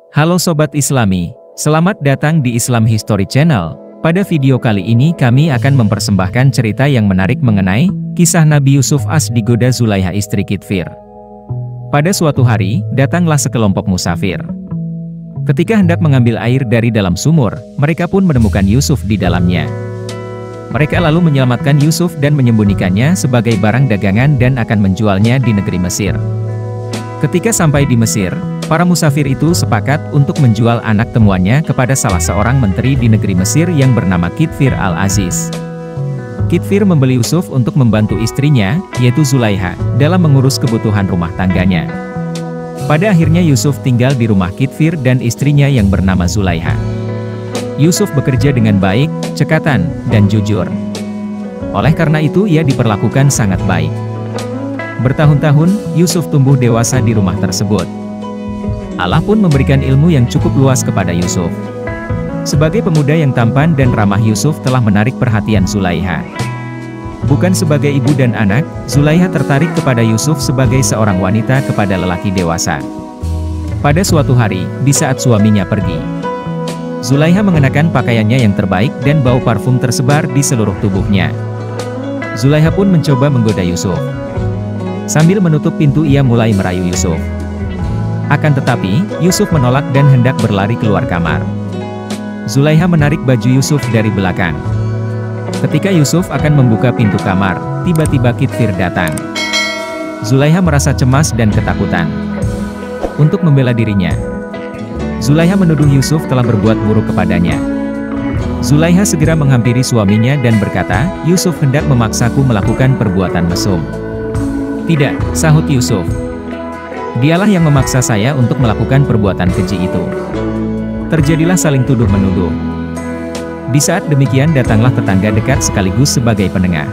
Halo Sobat Islami, selamat datang di Islam History Channel. Pada video kali ini kami akan mempersembahkan cerita yang menarik mengenai kisah Nabi Yusuf as digoda Zulaiha istri Kitfir. Pada suatu hari, datanglah sekelompok musafir. Ketika hendak mengambil air dari dalam sumur, mereka pun menemukan Yusuf di dalamnya. Mereka lalu menyelamatkan Yusuf dan menyembunyikannya sebagai barang dagangan dan akan menjualnya di negeri Mesir. Ketika sampai di Mesir, para musafir itu sepakat untuk menjual anak temuannya kepada salah seorang menteri di negeri Mesir yang bernama Kitfir al-Aziz. Kitfir membeli Yusuf untuk membantu istrinya, yaitu Zulaiha, dalam mengurus kebutuhan rumah tangganya. Pada akhirnya Yusuf tinggal di rumah Kitfir dan istrinya yang bernama Zulaiha. Yusuf bekerja dengan baik, cekatan, dan jujur. Oleh karena itu ia diperlakukan sangat baik. Bertahun-tahun, Yusuf tumbuh dewasa di rumah tersebut. Allah pun memberikan ilmu yang cukup luas kepada Yusuf. Sebagai pemuda yang tampan dan ramah, Yusuf telah menarik perhatian Zulaiha. Bukan sebagai ibu dan anak, Zulaiha tertarik kepada Yusuf sebagai seorang wanita kepada lelaki dewasa. Pada suatu hari, di saat suaminya pergi, Zulaiha mengenakan pakaiannya yang terbaik dan bau parfum tersebar di seluruh tubuhnya. Zulaiha pun mencoba menggoda Yusuf. Sambil menutup pintu ia mulai merayu Yusuf. Akan tetapi, Yusuf menolak dan hendak berlari keluar kamar. Zulaiha menarik baju Yusuf dari belakang. Ketika Yusuf akan membuka pintu kamar, tiba-tiba Kitfir datang. Zulaiha merasa cemas dan ketakutan. Untuk membela dirinya, Zulaiha menuduh Yusuf telah berbuat buruk kepadanya. Zulaiha segera menghampiri suaminya dan berkata, "Yusuf hendak memaksaku melakukan perbuatan mesum." "Tidak," sahut Yusuf. "Dialah yang memaksa saya untuk melakukan perbuatan keji itu." Terjadilah saling tuduh-menuduh. Di saat demikian datanglah tetangga dekat sekaligus sebagai penengah.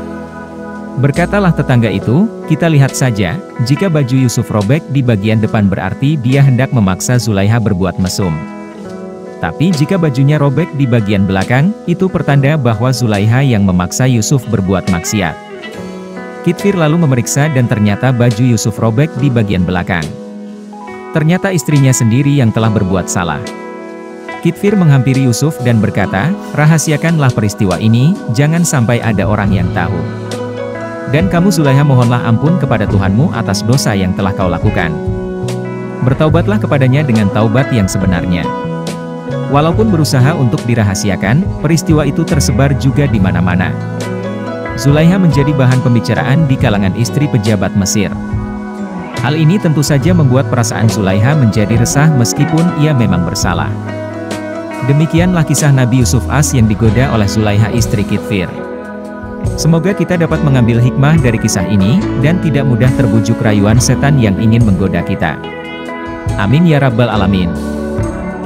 Berkatalah tetangga itu, "Kita lihat saja, jika baju Yusuf robek di bagian depan berarti dia hendak memaksa Zulaiha berbuat mesum. Tapi jika bajunya robek di bagian belakang, itu pertanda bahwa Zulaiha yang memaksa Yusuf berbuat maksiat." Kitfir lalu memeriksa dan ternyata baju Yusuf robek di bagian belakang. Ternyata istrinya sendiri yang telah berbuat salah. Kitfir menghampiri Yusuf dan berkata, "Rahasiakanlah peristiwa ini, jangan sampai ada orang yang tahu. Dan kamu Zulaiha mohonlah ampun kepada Tuhanmu atas dosa yang telah kau lakukan. Bertaubatlah kepadanya dengan taubat yang sebenarnya." Walaupun berusaha untuk dirahasiakan, peristiwa itu tersebar juga di mana-mana. Zulaiha menjadi bahan pembicaraan di kalangan istri pejabat Mesir. Hal ini tentu saja membuat perasaan Zulaiha menjadi resah meskipun ia memang bersalah. Demikianlah kisah Nabi Yusuf as yang digoda oleh Zulaiha istri Kitfir. Semoga kita dapat mengambil hikmah dari kisah ini, dan tidak mudah terbujuk rayuan setan yang ingin menggoda kita. Amin ya Rabbal Alamin.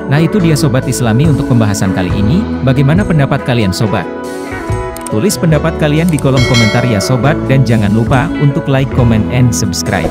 Nah itu dia Sobat Islami untuk pembahasan kali ini, bagaimana pendapat kalian Sobat? Tulis pendapat kalian di kolom komentar ya Sobat, dan jangan lupa untuk like, comment, and subscribe.